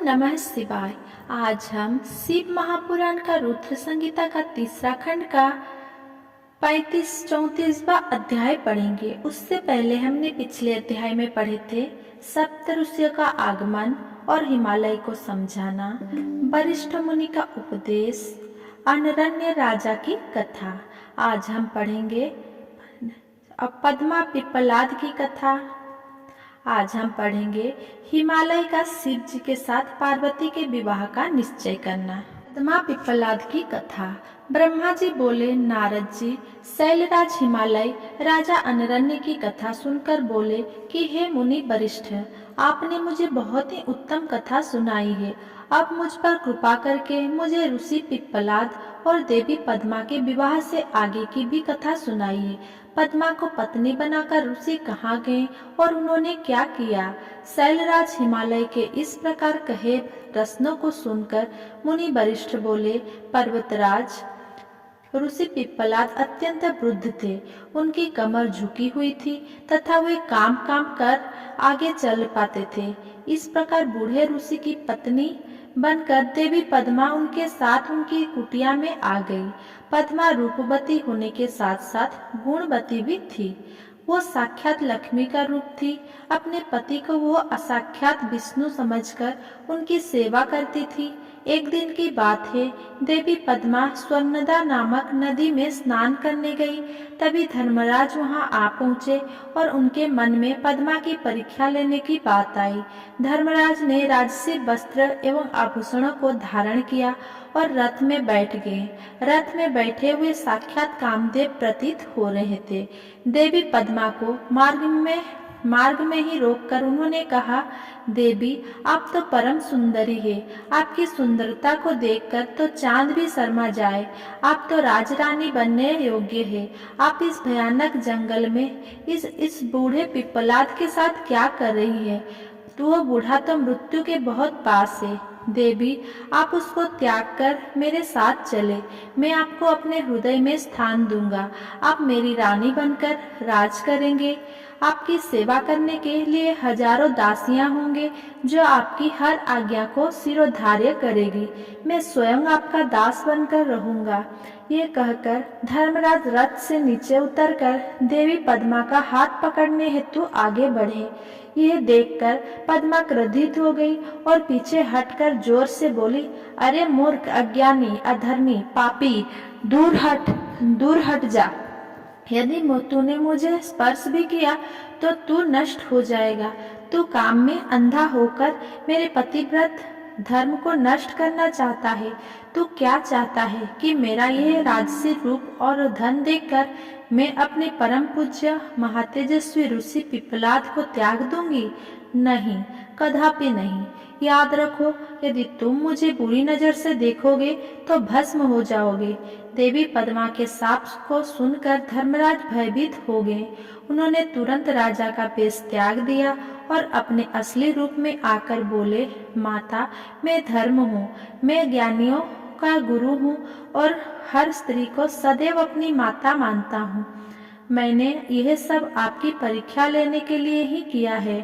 नमः शिवाय। आज हम शिव महापुराण का रुद्र संहिता का तीसरा खंड का 35-34वां अध्याय पढ़ेंगे। उससे पहले हमने पिछले अध्याय में पढ़े थे सप्त ऋषियों का आगमन और हिमालय को समझाना, वरिष्ठ मुनि का उपदेश, अनरण्य राजा की कथा। आज हम पढ़ेंगे पद्मा पिप्पलाद की कथा। आज हम पढ़ेंगे हिमालय का शिव जी के साथ पार्वती के विवाह का निश्चय करना। पद्मा पिप्पलाद की कथा। ब्रह्मा जी बोले, नारद जी, शैलराज हिमालय राजा अनरण्य की कथा सुनकर बोले कि हे मुनि वरिष्ठ, आपने मुझे बहुत ही उत्तम कथा सुनाई है। अब मुझ पर कृपा करके मुझे ऋषि पिप्पलाद और देवी पद्मा के विवाह से आगे की भी कथा सुनाइए। पद्मा को पत्नी बनाकर ऋषि कहाँ गए और उन्होंने क्या किया? शैलराज हिमालय के इस प्रकार कहे प्रश्नों को सुनकर मुनि वरिष्ठ बोले, पर्वतराज, ऋषि पिप्पलाद अत्यंत वृद्ध थे। उनकी कमर झुकी हुई थी तथा वे काम काम कर आगे चल पाते थे। इस प्रकार बूढ़े ऋषि की पत्नी बनकर देवी पद्मा उनके साथ उनकी कुटिया में आ गई। पद्मा रूपवती होने के साथ साथ गुणवती भी थी। वो साक्षात लक्ष्मी का रूप थी। अपने पति को वो असाक्षात विष्णु समझकर उनकी सेवा करती थी। एक दिन की बात है, देवी पद्मा स्वर्णदा नामक नदी में स्नान करने गई। तभी धर्मराज वहां आ पहुंचे और उनके मन में पद्मा की परीक्षा लेने की बात आई। धर्मराज ने राजसी वस्त्र एवं आभूषणों को धारण किया और रथ में बैठ गए। रथ में बैठे हुए साक्षात कामदेव प्रतीत हो रहे थे। देवी पद्मा को मार्ग में ही रोककर उन्होंने कहा, देवी, आप तो परम सुंदरी है। आपकी सुंदरता को देखकर तो चांद भी शर्मा जाए। आप तो राजरानी बनने योग्य है। आप इस भयानक जंगल में इस बूढ़े पिप्पलाद के साथ क्या कर रही है? तो वो बूढ़ा तो मृत्यु के बहुत पास है। देवी, आप उसको त्याग कर मेरे साथ चले। मैं आपको अपने हृदय में स्थान दूंगा। आप मेरी रानी बनकर राज करेंगे। आपकी सेवा करने के लिए हजारों दासियां होंगे जो आपकी हर आज्ञा को शिरोधार्य करेगी। मैं स्वयं आपका दास बनकर रहूंगा। ये कहकर धर्मराज रथ से नीचे उतरकर देवी पद्मा का हाथ पकड़ने हेतु आगे बढ़े। यह देखकर पद्मा क्रोधित हो गई और पीछे हटकर जोर से बोली, अरे मूर्ख, अज्ञानी, अधर्मी, पापी, दूर हट जा। यदि तूने मुझे स्पर्श भी किया तो तू नष्ट हो जाएगा। तू काम में अंधा होकर मेरे पतिव्रत धर्म को नष्ट करना चाहता है। तू क्या चाहता है कि मेरा यह राजसी रूप और धन देखकर मैं अपने परम पूज्य महातेजस्वी ऋषि पिप्पलाद को त्याग दूंगी? नहीं, कदापि नहीं। याद रखो, यदि तुम मुझे बुरी नजर से देखोगे तो भस्म हो जाओगे। देवी पद्मा के शाप को सुनकर धर्मराज भयभीत हो गए। उन्होंने तुरंत राजा का वेश त्याग दिया और अपने असली रूप में आकर बोले, माता, मैं धर्म हूँ। मैं ज्ञानियों का गुरु हूँ और हर स्त्री को सदैव अपनी माता मानता हूँ। मैंने यह सब आपकी परीक्षा लेने के लिए ही किया है।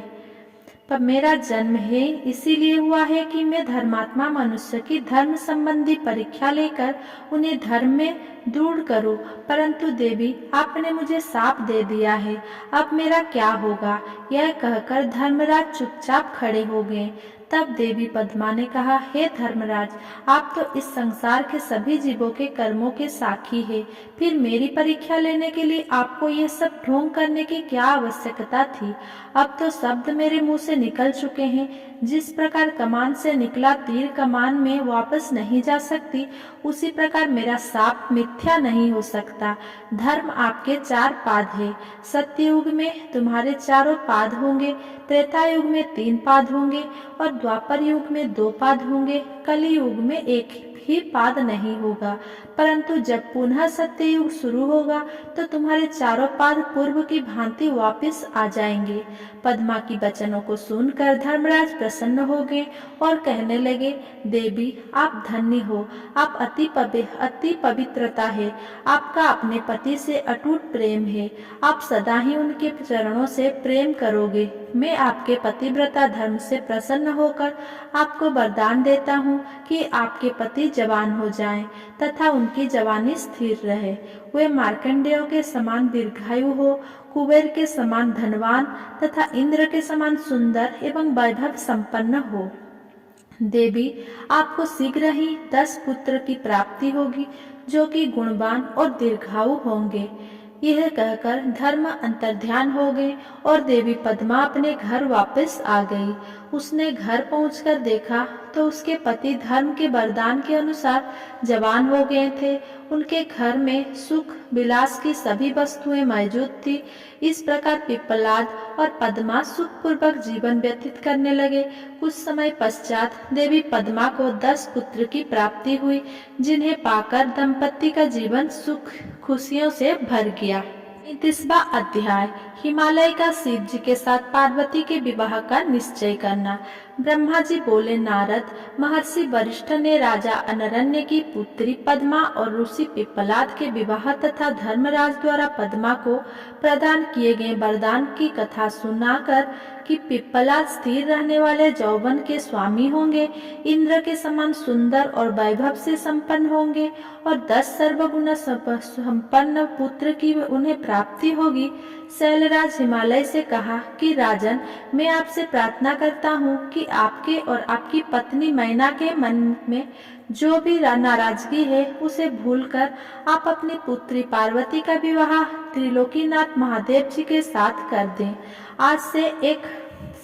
पर मेरा जन्म है इसीलिए हुआ है कि मैं धर्मात्मा मनुष्य की धर्म संबंधी परीक्षा लेकर उन्हें धर्म में दृढ़ करूं। परंतु देवी, आपने मुझे शाप दे दिया है। अब मेरा क्या होगा? यह कहकर धर्मराज चुपचाप खड़े हो गए। तब देवी पद्मा ने कहा, हे धर्मराज, आप तो इस संसार के सभी जीवों के कर्मों के साक्षी है। फिर मेरी परीक्षा लेने के लिए आपको ये सब ढोंग करने की क्या आवश्यकता थी? अब तो शब्द मेरे मुंह से निकल चुके हैं। जिस प्रकार कमान से निकला तीर कमान में वापस नहीं जा सकती, उसी प्रकार मेरा शाप मिथ्या नहीं हो सकता। धर्म आपके 4 पाद है। सत्ययुग में तुम्हारे चारों पाद होंगे, त्रेता युग में 3 पाद होंगे और द्वापर युग में 2 पाद होंगे। कली युग में एक ही पाद नहीं होगा। परंतु जब पुनः सत्य युग शुरू होगा तो तुम्हारे चारों पाद पूर्व की भांति वापस आ जाएंगे। पद्मा की वचनों को सुनकर धर्मराज प्रसन्न हो गए और कहने लगे, देवी, आप धन्य हो। आप अति पवित्रता है। आपका अपने पति से अटूट प्रेम है। आप सदा ही उनके चरणों से प्रेम करोगे। मैं आपके पतिव्रता धर्म से प्रसन्न होकर आपको वरदान देता हूँ कि आपके पति जवान हो जाएं तथा उनकी जवानी स्थिर रहे। वे मार्कंडेयों के समान दीर्घायु हो, कुबेर के समान धनवान तथा इंद्र के समान सुंदर एवं वैभव संपन्न हो। देवी, आपको शीघ्र ही 10 पुत्र की प्राप्ति होगी जो कि गुणवान और दीर्घायु होंगे। यह कहकर धर्म अंतर्ध्यान हो गए और देवी पद्मा अपने घर वापस आ गई। उसने घर पहुंचकर देखा तो उसके पति धर्म के वरदान के अनुसार जवान हो गए थे। उनके घर में सुख विलास की सभी वस्तुएं मौजूद थी। इस प्रकार पिप्पलाद और पद्मा सुखपूर्वक जीवन व्यतीत करने लगे। कुछ समय पश्चात देवी पद्मा को 10 पुत्र की प्राप्ति हुई, जिन्हें पाकर दंपति का जीवन सुख खुशियों से भर गया। 35वां अध्याय, हिमालय का शिव जी के साथ पार्वती के विवाह का निश्चय करना। ब्रह्मा जी बोले, नारद, महर्षि वरिष्ठ ने राजा अनरण्य की पुत्री पद्मा और ऋषि पिप्पलाद के विवाह तथा धर्मराज द्वारा पद्मा को प्रदान किए गए वरदान की कथा सुनाकर कि पिप्पलाद स्थिर रहने वाले यौवन के स्वामी होंगे, इंद्र के समान सुंदर और वैभव से संपन्न होंगे और 10 सर्वगुण संपन्न पुत्र की उन्हें प्राप्ति होगी, शैलराज हिमालय से कहा कि राजन, मैं आपसे प्रार्थना करता हूँ कि आपके और आपकी पत्नी मैना के मन में जो भी नाराजगी है उसे भूलकर आप अपनी पुत्री पार्वती का विवाह त्रिलोकीनाथ महादेव जी के साथ कर दें। आज से 1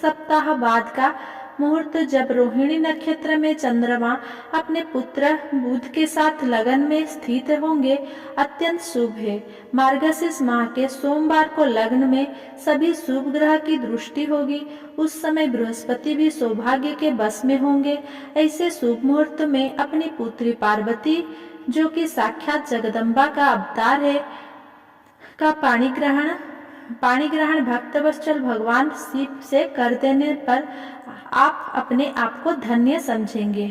सप्ताह बाद का मुहूर्त, जब रोहिणी नक्षत्र में चंद्रमा अपने पुत्र बुध के साथ लगन में स्थित होंगे, अत्यंत शुभ है। मार्गशीर्ष माह के सोमवार को लग्न में सभी शुभ ग्रह की दृष्टि होगी। उस समय बृहस्पति भी सौभाग्य के बस में होंगे। ऐसे शुभ मुहूर्त में अपनी पुत्री पार्वती, जो कि साक्षात जगदम्बा का अवतार है, का पाणी ग्रहण भक्तवत्सल भगवान शिव से कर देने पर आप अपने आप को धन्य समझेंगे।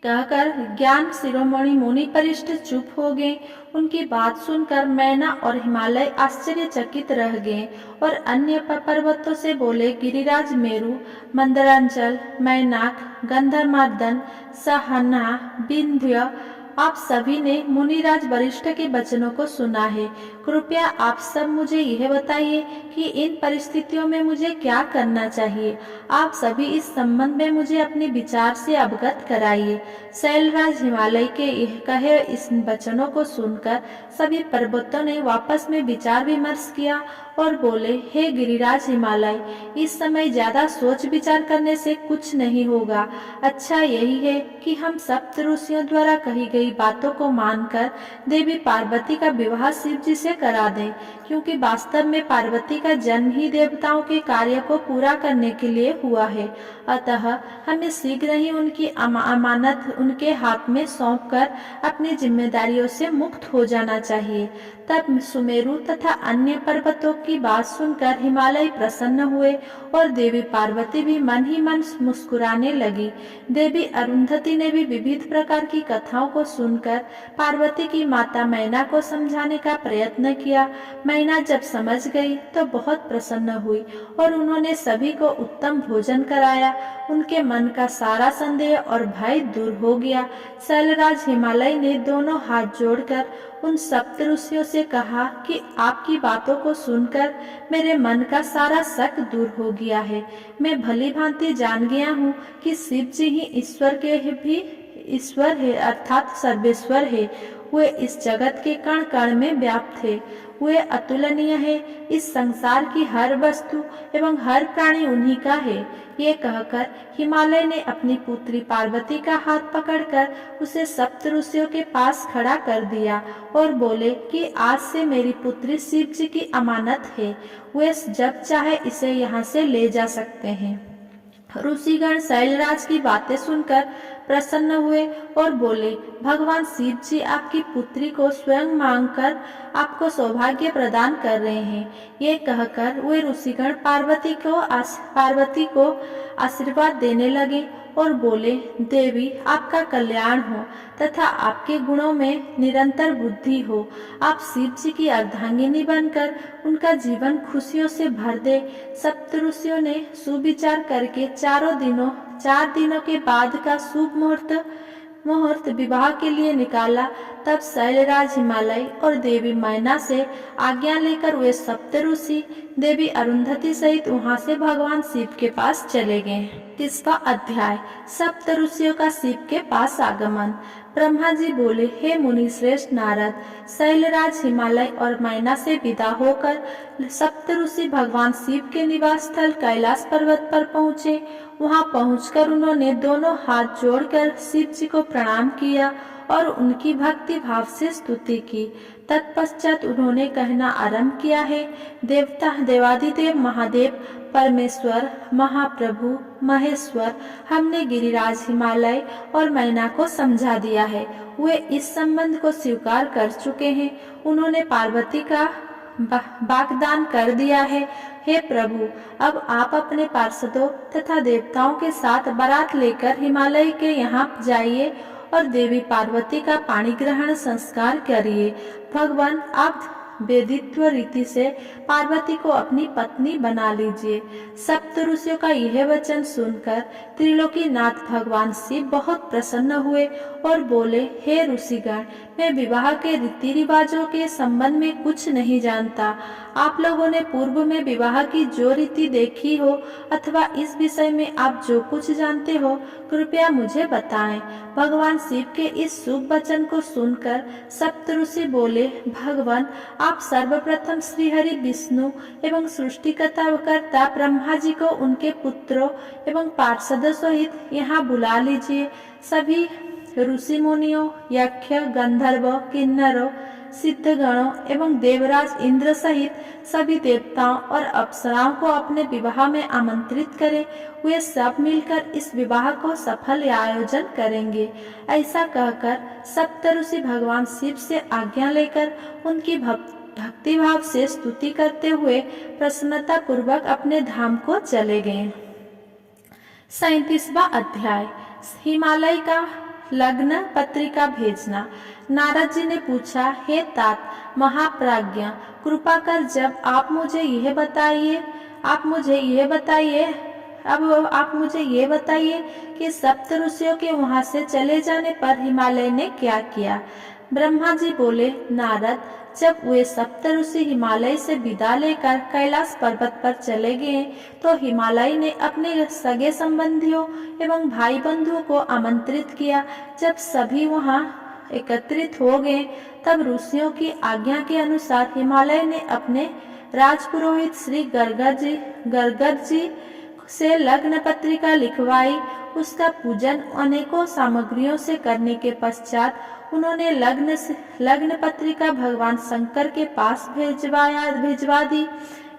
कहकर ज्ञान शिरोमणि मुनि परिष्ठ चुप हो गए। उनकी बात सुनकर मैना और हिमालय आश्चर्यचकित रह गए और अन्य पर्वतों से बोले, गिरिराज मेरु, मंदरांचल, मैनाक, गंधर्मर्दन, सहना, विंध्य, आप सभी ने मुनिराज वरिष्ठ के वचनों को सुना है। कृपया आप सब मुझे यह बताइए कि इन परिस्थितियों में मुझे क्या करना चाहिए। आप सभी इस संबंध में मुझे अपने विचार से अवगत कराइए। शैलराज हिमालय के यह कहे इस वचनों को सुनकर सभी पर्वतों ने आपस में विचार विमर्श किया और बोले, हे गिरिराज हिमालय, इस समय ज्यादा सोच विचार करने से कुछ नहीं होगा। अच्छा यही है कि हम सप्त ऋषियों द्वारा कही गई बातों को मानकर देवी पार्वती का विवाह शिव जी से करा दें, क्योंकि वास्तव में पार्वती का जन्म ही देवताओं के कार्य को पूरा करने के लिए हुआ है। अतः हमें शीघ्र ही उनकी अमानत उनके हाथ में सौंपकर अपनी जिम्मेदारियों से मुक्त हो जाना चाहिए। तब सुमेरु तथा अन्य पर्वतों की बात सुनकर हिमालय प्रसन्न हुए और देवी पार्वती भी मन ही मन मुस्कुराने लगी। देवी अरुंधति ने भी विविध प्रकार की कथाओं को सुनकर पार्वती की माता मैना को समझाने का प्रयत्न किया। मैना जब समझ गई तो बहुत प्रसन्न हुई और उन्होंने सभी को उत्तम भोजन कराया। उनके मन का सारा संदेह और भय दूर हो गया। शैलराज हिमालय ने दोनों हाथ जोड़कर उन सप्त ऋषियों से कहा कि आपकी बातों को सुनकर मेरे मन का सारा शक दूर हो गया है। मैं भली भांति जान गया हूँ कि शिव जी ही ईश्वर के भी ईश्वर है, अर्थात सर्वेश्वर है। वे इस जगत के कण कण में व्याप्त है। वे अतुलनीय है। इस संसार की हर वस्तु एवं हर प्राणी उन्हीं का है। ये कहकर हिमालय ने अपनी पुत्री पार्वती का हाथ पकड़कर उसे सप्त ऋषियों के पास खड़ा कर दिया और बोले कि आज से मेरी पुत्री शिव जी की अमानत है। वे जब चाहे इसे यहाँ से ले जा सकते हैं। ऋषिगण शैलराज की बातें सुनकर प्रसन्न हुए और बोले, भगवान शिव जी आपकी पुत्री को स्वयं मांगकर आपको सौभाग्य प्रदान कर रहे हैं। ये कहकर वे ऋषिगण पार्वती को आशीर्वाद देने लगे और बोले, देवी आपका कल्याण हो तथा आपके गुणों में निरंतर बुद्धि हो। आप शिव जी की अर्धांगिनी बनकर उनका जीवन खुशियों से भर दे। सप्तऋषियों ने सुविचार करके 4 दिनों के बाद का शुभ मुहूर्त विवाह के लिए निकाला। तब शैलराज हिमालय और देवी मैना से आज्ञा लेकर वे सप्तऋषि देवी अरुंधति सहित वहां से भगवान शिव के पास चले गए। 30वां अध्याय। सप्त ऋषियों का शिव के पास आगमन। ब्रह्मा जी बोले, हे मुनि श्रेष्ठ नारद, शैलराज हिमालय और मैना से विदा होकर सप्त ऋषि भगवान शिव के निवास स्थल कैलाश पर्वत पर पहुँचे। वहां पहुंचकर उन्होंने दोनों हाथ जोड़कर शिव जी को प्रणाम किया और उनकी भक्ति भाव से स्तुति की। तत्पश्चात उन्होंने कहना आरंभ किया, है देवता देवादिदेव महादेव परमेश्वर महाप्रभु महेश्वर, हमने गिरिराज हिमालय और मैना को समझा दिया है। वे इस संबंध को स्वीकार कर चुके हैं। उन्होंने पार्वती का वाग्दान कर दिया है। हे प्रभु, अब आप अपने पार्षदों तथा देवताओं के साथ बारात लेकर हिमालय के यहाँ जाइए और देवी पार्वती का पाणी ग्रहण संस्कार करिए। भगवान, आप वेदित्व रीति से पार्वती को अपनी पत्नी बना लीजिए। सप्त ऋषियों का यह वचन सुनकर त्रिलोकीनाथ भगवान शिव बहुत प्रसन्न हुए और बोले, हे ऋषिगण, मैं विवाह के रीति रिवाजों के संबंध में कुछ नहीं जानता। आप लोगों ने पूर्व में विवाह की जो रीति देखी हो अथवा इस विषय में आप जो कुछ जानते हो, कृपया मुझे बताएं। भगवान शिव के इस शुभ वचन को सुनकर सप्त ऋषि बोले, भगवान, आप सर्वप्रथम श्री हरि विष्णु एवं सृष्टिकर्ता ब्रह्मा जी को उनके पुत्रों एवं पार्षदों सहित यहाँ बुला लीजिए। सभी ऋषि मुनियों, यक्ष, गंधर्व, किन्नरों, सिद्धगणों एवं देवराज इंद्र सहित सभी देवताओं और अप्सराओं को अपने विवाह में आमंत्रित करें। वे सब मिलकर इस विवाह को सफल आयोजन करेंगे। ऐसा कहकर सप्त ऋषि भगवान शिव से आज्ञा लेकर उनकी भक्ति भाव से स्तुति करते हुए प्रसन्नता पूर्वक अपने धाम को चले गए। 37वां अध्याय। हिमालय का लग्न पत्रिका भेजना। नारद जी ने पूछा, हे तात महाप्राज्ञ, कृपा कर जब आप मुझे यह बताइए कि सप्त ऋषियों के वहां से चले जाने पर हिमालय ने क्या किया। ब्रह्मा जी बोले, नारद, जब वे सप्त ऋषि हिमालय से विदा लेकर कैलाश पर्वत पर चले गए तो हिमालय ने अपने सगे संबंधियों एवं भाई बंधुओं को आमंत्रित किया। जब सभी वहां एकत्रित हो गए तब ऋषियों की आज्ञा के अनुसार हिमालय ने अपने राजपुरोहित श्री गर्गर जी से लग्न पत्रिका लिखवाई। उसका पूजन अनेकों सामग्रियों से करने के पश्चात उन्होंने लग्न पत्रिका भगवान शंकर के पास भिजवा दी।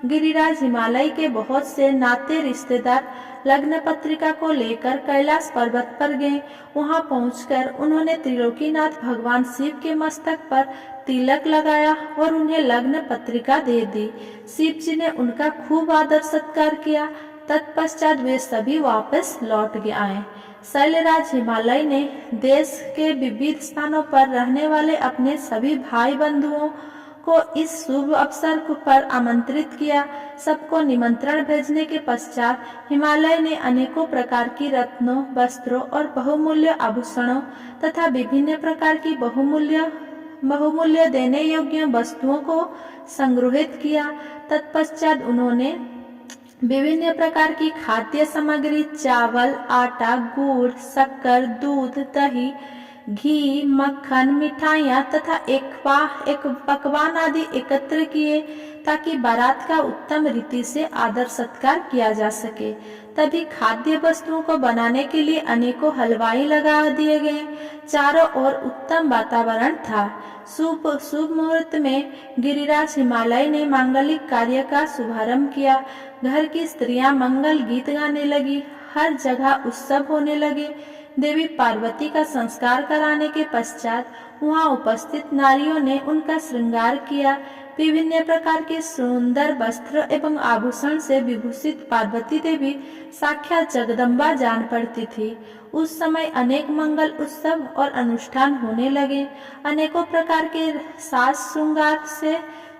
गिरिराज हिमालय के बहुत से नाते रिश्तेदार लग्न पत्रिका को लेकर कैलाश पर्वत पर गए। वहां पहुंचकर उन्होंने त्रिलोकीनाथ भगवान शिव के मस्तक पर तिलक लगाया और उन्हें लग्न पत्रिका दे दी। शिव जी ने उनका खूब आदर सत्कार किया। तत्पश्चात वे सभी वापस लौट आए। शैलराज हिमालय ने देश के विविध स्थानों पर रहने वाले अपने सभी भाई बंधुओं को इस शुभ अवसर पर आमंत्रित किया। सबको निमंत्रण भेजने के पश्चात हिमालय ने अनेकों प्रकार की रत्नों, वस्त्रों और बहुमूल्य आभूषणों तथा विभिन्न प्रकार की बहुमूल्य देने योग्य वस्तुओं को संग्रहित किया। तत्पश्चात उन्होंने विभिन्न प्रकार की खाद्य सामग्री, चावल, आटा, गुड़, शक्कर, दूध, दही, घी, मक्खन, मिठाइयाँ तथा एक पकवान आदि एकत्र किए ताकि बारात का उत्तम रीति से आदर सत्कार किया जा सके। तभी खाद्य वस्तुओं को बनाने के लिए अनेकों हलवाई लगा दिए गए। चारों ओर उत्तम वातावरण था। शुभ मुहूर्त में गिरिराज हिमालय ने मांगलिक कार्य का शुभारंभ किया। घर की स्त्रियां मंगल गीत गाने लगी। हर जगह उत्सव होने लगे। देवी पार्वती का संस्कार कराने के पश्चात वहां उपस्थित नारियों ने उनका श्रृंगार किया। विभिन्न प्रकार के सुंदर वस्त्र एवं आभूषण से विभूषित पार्वती देवी साक्षात जगदम्बा जान पड़ती थी। उस समय अनेक मंगल उत्सव और अनुष्ठान होने लगे। अनेकों प्रकार के साज श्रृंगार से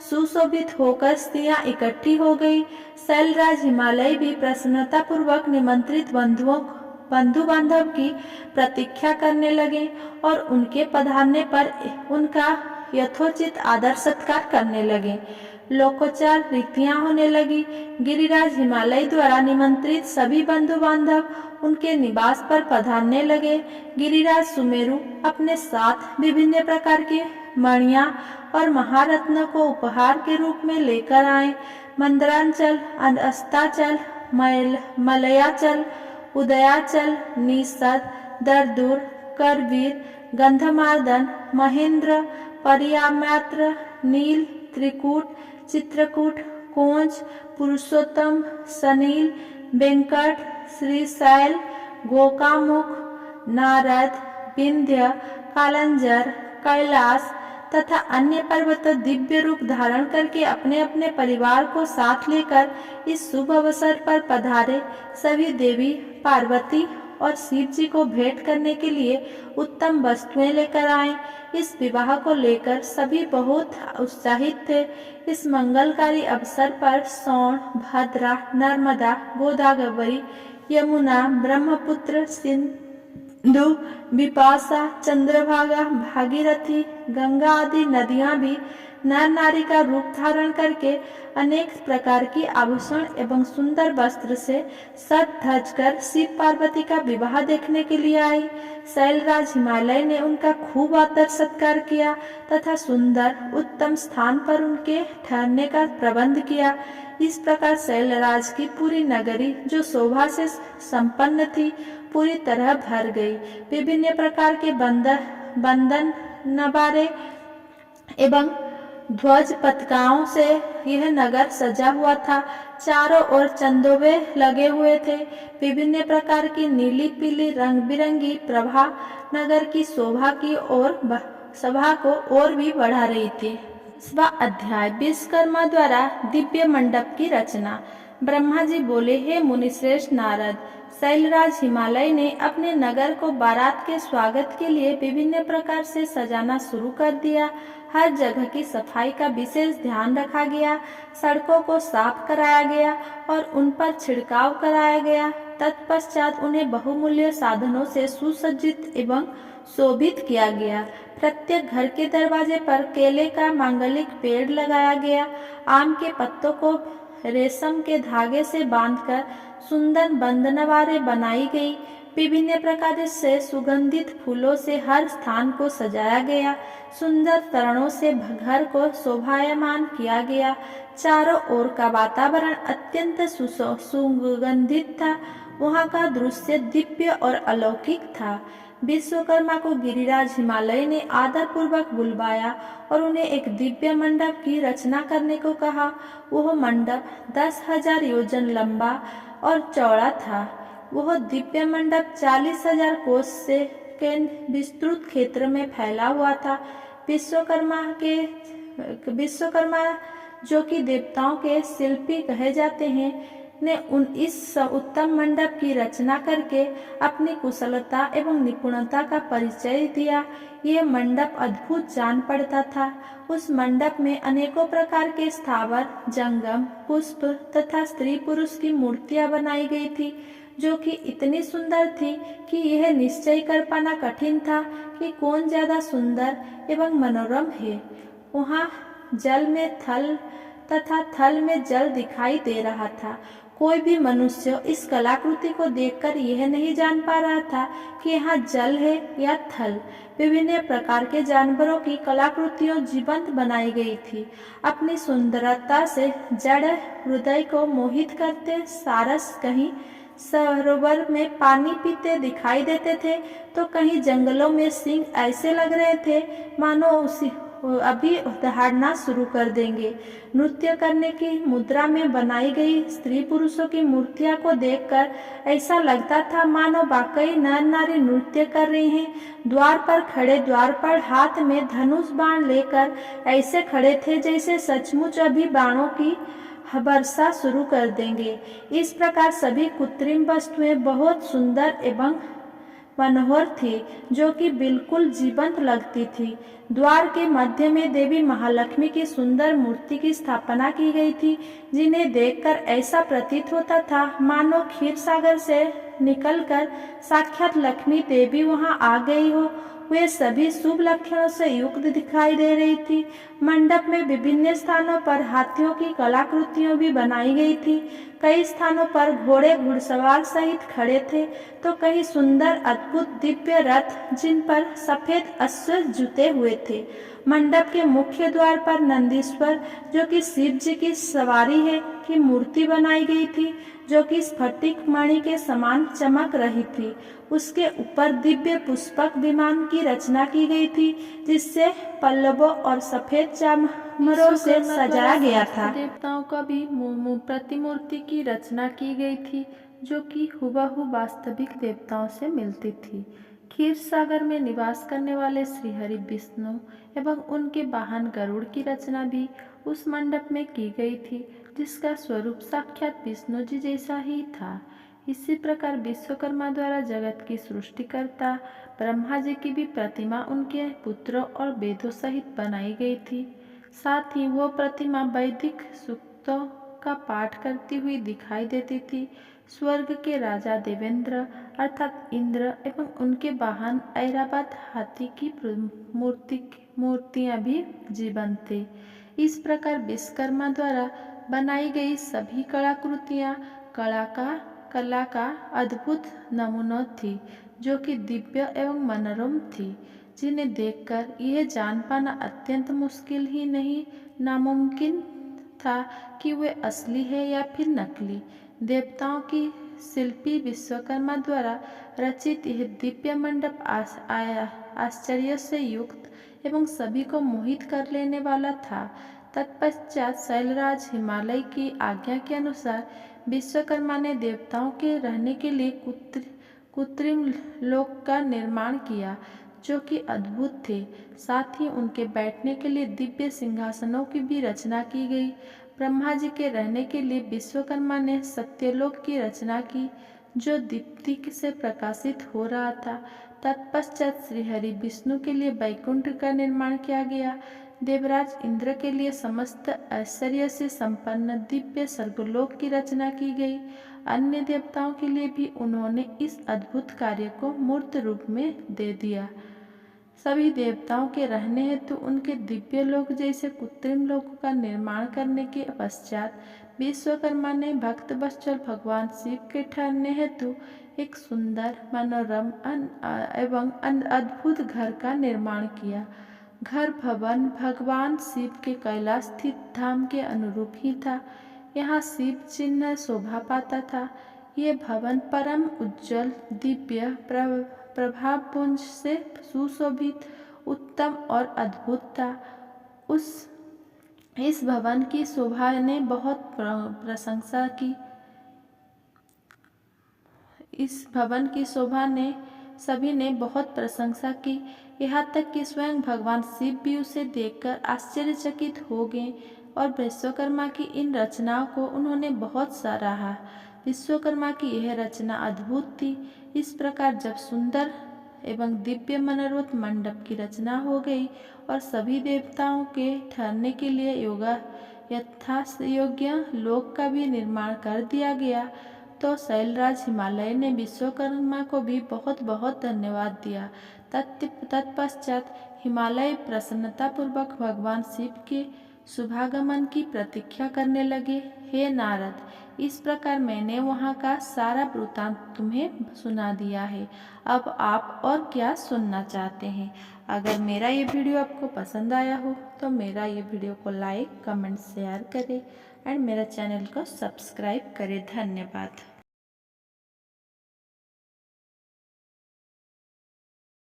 सुशोभित होकर स्त्रियां इकट्ठी हो गई। शैलराज हिमालय भी प्रसन्नता पूर्वक निमंत्रित बंधु बांधव की प्रतीक्षा करने लगे और उनके पधारने पर उनका यथोचित आदर सत्कार करने लगे। लोकोचार रीतियां होने लगी। गिरिराज हिमालय द्वारा निमंत्रित सभी बंधु बांधव उनके निवास पर पधारने लगे। गिरिराज सुमेरु अपने साथ विभिन्न प्रकार के मणियां और महारत्न को उपहार के रूप में लेकर आए। मंदरांचल, अस्ताचल, मलयाचल, उदयाचल, निषद, दरदूर, करवीर, गंधमार्दन, महेंद्र, परियामात्र, नील, त्रिकूट, चित्रकूट, कोंच, पुरुषोत्तम, सनील, वेंकट, श्रीशैल, गोकामुख, नारद, विंध्य, कालंजर, कैलाश तथा अन्य पर्वत दिव्य रूप धारण करके अपने अपने परिवार को साथ लेकर इस शुभ अवसर पर पधारे। सभी देवी पार्वती और शिव जी को भेंट करने के लिए उत्तम वस्तुएं लेकर आए। इस विवाह को लेकर सभी बहुत उत्साहित थे। इस मंगलकारी अवसर पर सोन, भद्रा, नर्मदा, गोदावरी, यमुना, ब्रह्मपुत्र, सिंधु, बिपाशा, चंद्रभागा, भागीरथी, गंगा आदि नदियां भी नर नारी का रूप धारण करके अनेक प्रकार की आभूषण एवं सुंदर वस्त्र से सज धज कर शिव पार्वती का विवाह देखने के लिए आई। शैलराज हिमालय ने उनका खूब आदर सत्कार किया तथा सुंदर उत्तम स्थान पर उनके ठहरने का प्रबंध किया। इस प्रकार शैलराज की पूरी नगरी जो शोभा से संपन्न थी पूरी तरह भर गई। विभिन्न प्रकार के बंधन नवारे एवं ध्वज पताकाओं से यह नगर सजा हुआ था। चारों ओर चंदोबे लगे हुए थे। विभिन्न प्रकार की नीली पीली रंग बिरंगी प्रभा नगर की शोभा की ओर सभा को और भी बढ़ा रही थी। 10वां अध्याय विश्वकर्मा द्वारा दिव्य मंडप की रचना। ब्रह्मा जी बोले, हे मुनिश्रेष्ठ नारद, शैलराज हिमालय ने अपने नगर को बारात के स्वागत के लिए विभिन्न प्रकार से सजाना शुरू कर दिया। हर जगह की सफाई का विशेष ध्यान रखा गया। सड़कों को साफ कराया गया और उन पर छिड़काव कराया गया। तत्पश्चात उन्हें बहुमूल्य साधनों से सुसज्जित एवं शोभित किया गया। प्रत्येक घर के दरवाजे पर केले का मांगलिक पेड़ लगाया गया। आम के पत्तों को रेशम के धागे से बांधकर सुंदर बंधनवारें बनाई गई। विभिन्न प्रकार से सुगंधित फूलों से हर स्थान को सजाया गया। सुंदर तोरणों से घर को शोभायमान किया गया। चारों ओर का वातावरण अत्यंत सुगंधित था। वहाँ का दृश्य दिव्य और अलौकिक था। विश्वकर्मा को गिरिराज हिमालय ने आदर पूर्वक बुलवाया और उन्हें एक दिव्य मंडप की रचना करने को कहा। वह मंडप 10,000 योजन लंबा और चौड़ा था। वह दिव्य मंडप 40,000 कोस से के विस्तृत क्षेत्र में फैला हुआ था। विश्वकर्मा जो कि देवताओं के शिल्पी कहे जाते हैं ने इस उत्तम मंडप की रचना करके अपनी कुशलता एवं निपुणता का परिचय दिया। यह मंडप अद्भुत जान पड़ता था। उस मंडप में अनेकों प्रकार के स्थावर, जंगम, पुष्प तथा स्त्री पुरुष की मूर्तियां बनाई गई थी, जो कि इतनी सुंदर थी कि यह निश्चय कर पाना कठिन था कि कौन ज्यादा सुंदर एवं मनोरम है। वहाँ जल में थल तथा थल में जल दिखाई दे रहा था। कोई भी मनुष्य इस कलाकृति को देखकर यह नहीं जान पा रहा था कि यहाँ जल है या थल। विभिन्न प्रकार के जानवरों की कलाकृतियों जीवंत बनाई गई थी। अपनी सुंदरता से जड़ हृदय को मोहित करते सारस कहीं सरोवर में पानी पीते दिखाई देते थे तो कहीं जंगलों में सिंह ऐसे लग रहे थे मानो अभी दहाड़ना शुरू कर देंगे। नृत्य करने की मुद्रा में बनाई गई स्त्री पुरुषों की मूर्तियां को देखकर ऐसा लगता था मानो वाकई नर नारी नृत्य कर रहे हैं। द्वार पर खड़े द्वारपाल हाथ में धनुष बाण लेकर ऐसे खड़े थे जैसे सचमुच अभी बाणों की वर्षा शुरू कर देंगे। इस प्रकार सभी कृत्रिम वस्तुएं बहुत सुंदर एवं मनोहर थी, जो कि बिल्कुल जीवंत लगती थी। द्वार के मध्य में देवी महालक्ष्मी की सुंदर मूर्ति की स्थापना की गई थी, जिन्हें देखकर ऐसा प्रतीत होता था मानो क्षीर सागर से निकलकर साक्षात लक्ष्मी देवी वहां आ गई हो। वे सभी शुभ लक्षणों से युक्त दिखाई दे रही थी। मंडप में विभिन्न स्थानों पर हाथियों की कलाकृतियां भी बनाई गई थी। कई स्थानों पर घोड़े घुड़सवार सहित खड़े थे, तो कई सुंदर अद्भुत दिव्य रथ जिन पर सफेद अश्व जुते हुए थे। मंडप के मुख्य द्वार पर नंदीश्वर, जो कि शिव जी की सवारी है, की मूर्ति बनाई गई थी, जो कि स्फटिक मणि के समान चमक रही थी। उसके ऊपर दिव्य पुष्पक विमान की रचना की गई थी, जिससे पल्लवों और सफेद चामरों से सजाया गया था। देवताओं का भी प्रतिमूर्ति की रचना की गई थी, जो कि हुबहू वास्तविक देवताओं से मिलती थी। क्षीर सागर में निवास करने वाले श्रीहरि विष्णु एवं उनके वाहन गरुड़ की रचना भी उस मंडप में की गई थी, जिसका स्वरूप साक्षात विष्णु जी जैसा ही था। इसी प्रकार विश्वकर्मा द्वारा जगत की सृष्टिकर्ता ब्रह्मा जी की भी प्रतिमा उनके पुत्रों और वेदों सहित बनाई गई थी। साथ ही वो प्रतिमा वैदिक सूक्तों का पाठ करती हुई दिखाई देती थी। स्वर्ग के राजा देवेंद्र अर्थात इंद्र एवं उनके वाहन ऐरावत हाथी की मूर्तियां भी जीवंत थी। इस प्रकार विश्वकर्मा द्वारा बनाई गई सभी कलाकृतियां कला का अद्भुत नमूना थी, जो कि दिव्य एवं मनोरम थी, जिन्हें देखकर यह जान पाना अत्यंत मुश्किल ही नहीं नामुमकिन था कि वे असली है या फिर नकली। देवताओं की शिल्पी विश्वकर्मा द्वारा रचित यह दिव्य मंडप आश्चर्य से युक्त एवं सभी को मोहित कर लेने वाला था। तत्पश्चात शैलराज हिमालय की आज्ञा के अनुसार विश्वकर्मा ने देवताओं के रहने के लिए कृत्रिम लोक का निर्माण किया, जो कि अद्भुत थे। साथ ही उनके बैठने के लिए दिव्य सिंहासनों की भी रचना की गई। ब्रह्मा जी के रहने के लिए विश्वकर्मा ने सत्यलोक की रचना की, जो दीप्ति से प्रकाशित हो रहा था। तत्पश्चात श्रीहरि विष्णु के लिए वैकुंठ का निर्माण किया गया। देवराज इंद्र के लिए समस्त ऐश्वर्य से संपन्न दिव्य स्वर्गलोक की रचना की गई। अन्य देवताओं के लिए भी उन्होंने इस अद्भुत कार्य को मूर्त रूप में दे दिया। सभी देवताओं के रहने हेतु उनके दिव्य लोक जैसे कृत्रिम लोक का निर्माण करने के पश्चात विश्वकर्मा ने भक्त वत्सल भगवान शिव के ठहरने हेतु एक सुंदर मनोरम एवं अद्भुत घर का निर्माण किया। घर भवन भगवान शिव के कैलाश स्थित धाम के अनुरूप ही था। यहाँ शिव चिन्ह शोभा पाता था। ये भवन परम उज्जवल दिव्य प्रभापुंज से सुशोभित उत्तम और अद्भुत था। इस भवन की शोभा ने बहुत प्रशंसा की। इस भवन की शोभा ने सभी ने बहुत प्रशंसा की, यहाँ तक कि स्वयं भगवान शिव भी उसे देखकर आश्चर्यचकित हो गए और विश्वकर्मा की इन रचनाओं को उन्होंने बहुत सराहा। विश्वकर्मा की यह रचना अद्भुत थी। इस प्रकार जब सुंदर एवं दिव्य मनोरथ मंडप की रचना हो गई और सभी देवताओं के ठहरने के लिए यथायोग्य लोक का भी निर्माण कर दिया गया, तो शैलराज हिमालय ने विश्वकर्मा को भी बहुत बहुत धन्यवाद दिया। तत्पश्चात हिमालय प्रसन्नतापूर्वक भगवान शिव के शुभागमन की प्रतीक्षा करने लगे। हे नारद, इस प्रकार मैंने वहाँ का सारा वृत्तांत तुम्हें सुना दिया है। अब आप और क्या सुनना चाहते हैं? अगर मेरा ये वीडियो आपको पसंद आया हो तो मेरा ये वीडियो को लाइक, कमेंट, शेयर करें एंड मेरा चैनल को सब्सक्राइब करें। धन्यवाद।